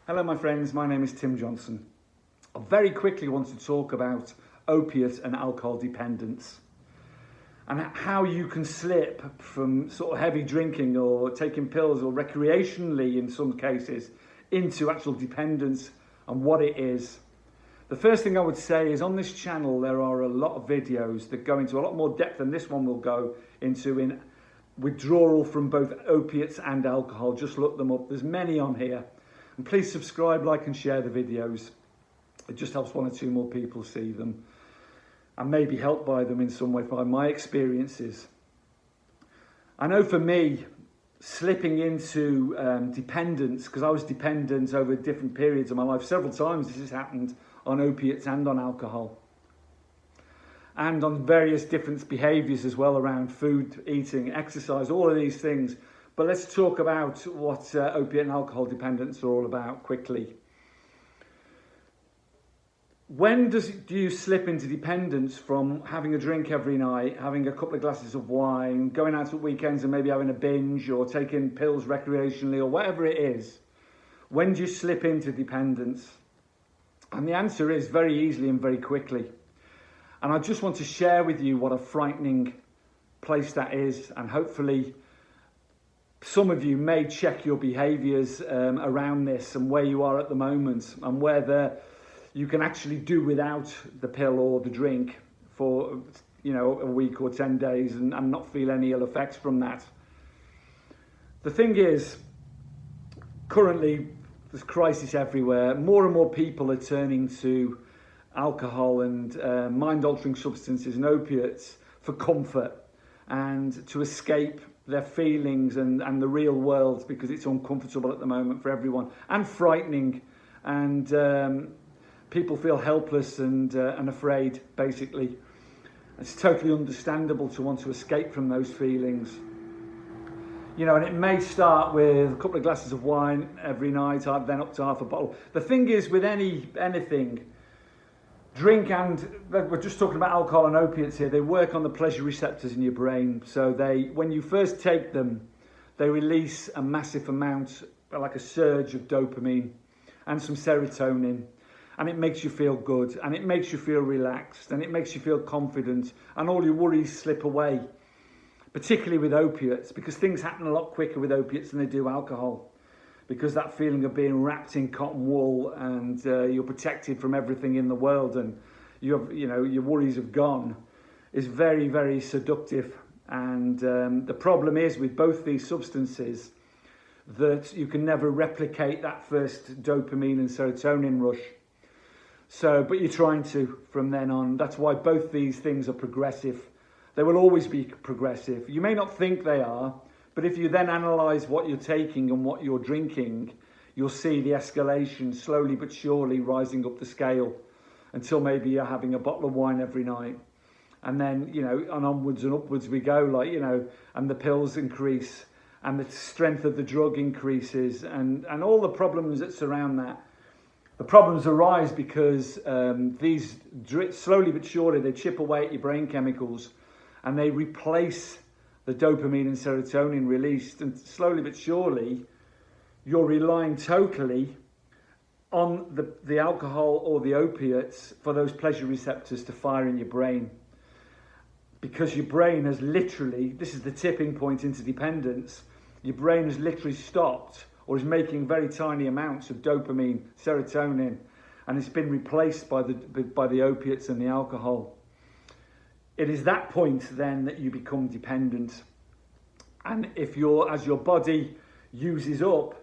Hello my friends, my name is Tim Johnson. I very quickly want to talk about opiate and alcohol dependence and how you can slip from sort of heavy drinking or taking pills or recreationally in some cases into actual dependence and what it is. The first thing I would say is on this channel there are a lot of videos that go into a lot more depth than this one will go into in withdrawal from both opiates and alcohol. Just look them up, there's many on here. And please subscribe, like and share the videos. It just helps one or two more people see them and maybe help by them in some way by my experiences. I know for me, slipping into dependence, because I was dependent over different periods of my life, several times this has happened on opiates and on alcohol. And on various different behaviours as well around food, eating, exercise, all of these things. But let's talk about what opiate and alcohol dependence are all about quickly. When do you slip into dependence from having a drink every night, having a couple of glasses of wine, going out at weekends and maybe having a binge or taking pills recreationally or whatever it is? When do you slip into dependence? And the answer is very easily and very quickly. And I just want to share with you what a frightening place that is, and hopefully some of you may check your behaviours around this and where you are at the moment and whether you can actually do without the pill or the drink for a week or 10 days and not feel any ill effects from that. The thing is, currently there's crisis everywhere. More and more people are turning to alcohol and mind-altering substances and opiates for comfort and to escape their feelings and the real world, because it's uncomfortable at the moment for everyone and frightening, and people feel helpless and afraid, basically. It's totally understandable to want to escape from those feelings. And it may start with a couple of glasses of wine every night, then up to half a bottle. The thing is with anything, drink, and we're just talking about alcohol and opiates here, they work on the pleasure receptors in your brain. So when you first take them, they release a massive amount, like a surge of dopamine and some serotonin. And it makes you feel good, and it makes you feel relaxed, and it makes you feel confident, and all your worries slip away, particularly with opiates, because things happen a lot quicker with opiates than they do alcohol. Because that feeling of being wrapped in cotton wool and you're protected from everything in the world and your worries have gone is very, very seductive. And the problem is with both these substances that you can never replicate that first dopamine and serotonin rush. But you're trying to from then on. That's why both these things are progressive. They will always be progressive. You may not think they are, but if you then analyse what you're taking and what you're drinking, you'll see the escalation slowly but surely rising up the scale until maybe you're having a bottle of wine every night. And then, and onwards and upwards we go, and the pills increase and the strength of the drug increases and all the problems that surround that. The problems arise because these slowly but surely, they chip away at your brain chemicals and they replace the dopamine and serotonin released, and slowly but surely you're relying totally on the alcohol or the opiates for those pleasure receptors to fire in your brain. Because your brain has literally, this is the tipping point into dependence, your brain has literally stopped or is making very tiny amounts of dopamine, serotonin, and it's been replaced by the opiates and the alcohol. It is that point then that you become dependent. And as your body uses up,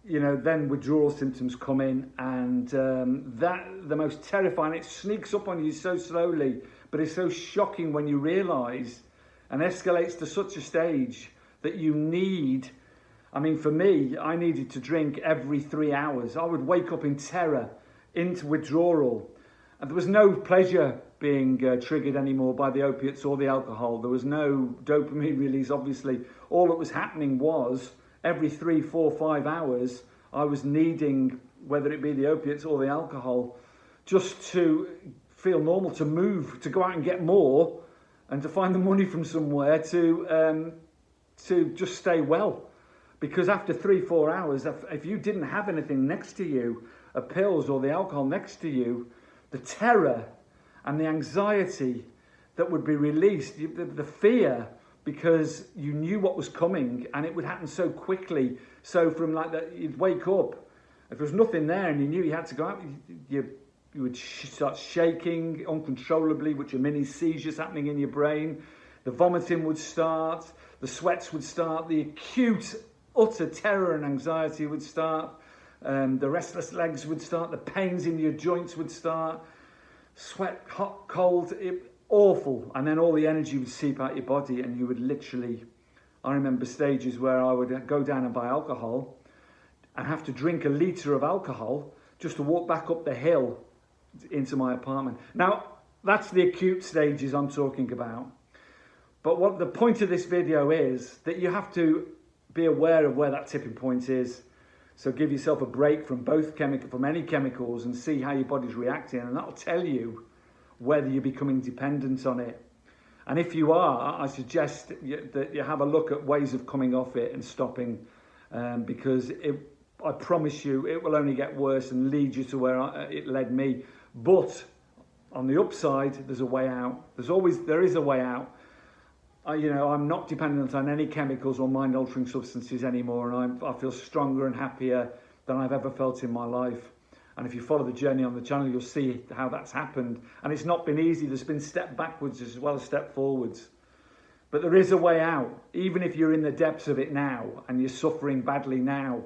then withdrawal symptoms come in, and the most terrifying, it sneaks up on you so slowly, but it's so shocking when you realise and escalates to such a stage that you need, for me, I needed to drink every 3 hours. I would wake up in terror into withdrawal, and there was no pleasure being triggered anymore by the opiates or the alcohol. There was no dopamine release, obviously. All that was happening was every 3, 4, 5 hours, I was needing, whether it be the opiates or the alcohol, just to feel normal, to move, to go out and get more, and to find the money from somewhere to just stay well. Because after 3-4 hours, if you didn't have anything next to you, pills or the alcohol next to you, the terror and the anxiety that would be released, the fear, because you knew what was coming and it would happen so quickly. So from like that, you'd wake up, if there was nothing there and you knew you had to go out, you would start shaking uncontrollably, which are mini seizures happening in your brain. The vomiting would start, the sweats would start, the acute, utter terror and anxiety would start, the restless legs would start, the pains in your joints would start, sweat, hot, cold, awful. And then all the energy would seep out your body and you would literally, I remember stages where I would go down and buy alcohol and have to drink a litre of alcohol just to walk back up the hill into my apartment. Now, that's the acute stages I'm talking about. But what the point of this video is that you have to be aware of where that tipping point is. So give yourself a break from from any chemicals and see how your body's reacting, and that'll tell you whether you're becoming dependent on it. And if you are, I suggest that you have a look at ways of coming off it and stopping, because I promise you it will only get worse and lead you to where it led me. But on the upside, there's a way out. There is a way out. I'm not dependent on any chemicals or mind-altering substances anymore, and I feel stronger and happier than I've ever felt in my life. And if you follow the journey on the channel, you'll see how that's happened. And it's not been easy. There's been step backwards as well as step forwards. But there is a way out. Even if you're in the depths of it now and you're suffering badly now,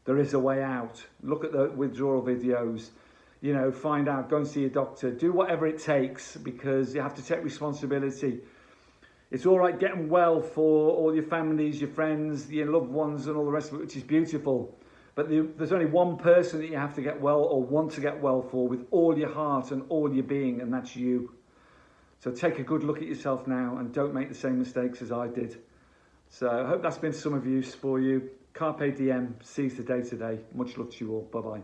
there is a way out. Look at the withdrawal videos. Find out, go and see a doctor. Do whatever it takes, because you have to take responsibility. It's all right getting well for all your families, your friends, your loved ones and all the rest of it, which is beautiful. But there's only one person that you have to get well or want to get well for with all your heart and all your being, and that's you. So take a good look at yourself now and don't make the same mistakes as I did. So I hope that's been some of use for you. Carpe Diem, seize the day today. Much love to you all. Bye-bye.